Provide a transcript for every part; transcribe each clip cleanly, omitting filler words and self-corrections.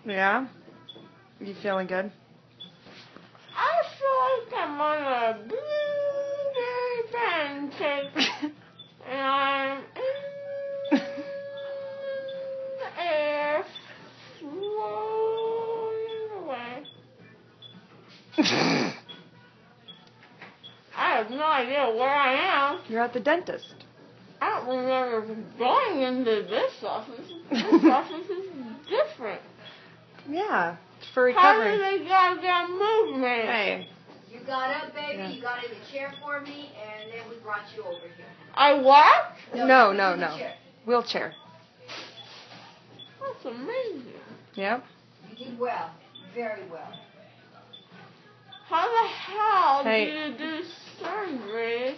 Yeah? You feeling good? I feel like I'm on a blueberry pancake. And I'm in the air, floating away. I have no idea where I am. You're at the dentist. I don't remember going into this office. This office is different. Yeah, it's for How recovery. did they goddamn move me? Hey. You got up, baby. Yeah. You got in the chair for me, and then we brought you over here. I walked? No. you in the chair. Wheelchair. That's amazing. Yep. You did well. Very well. How the hell Hey. do you do surgery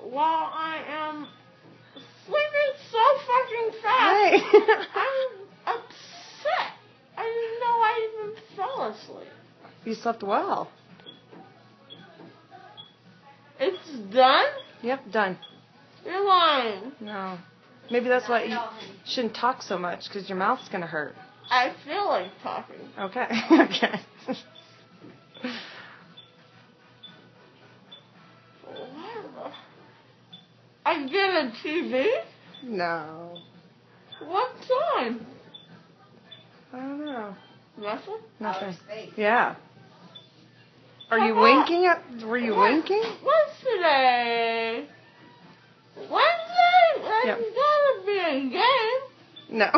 while I am sleeping so fucking fast? Hey. I'm upset. I didn't know I even fell asleep. You slept well. It's done? Yep, done. You're lying. No. Maybe that's why Not at you all, honey. shouldn't talk so much, because your mouth's going to hurt. I feel like talking. Okay. Okay. What the? I get a TV? No. What time? I don't know. Nothing? Nothing. Outer space. Yeah. Are you Come on. winking at? Were you winking? What's today? Wednesday? There's Yep. gotta be a game. No.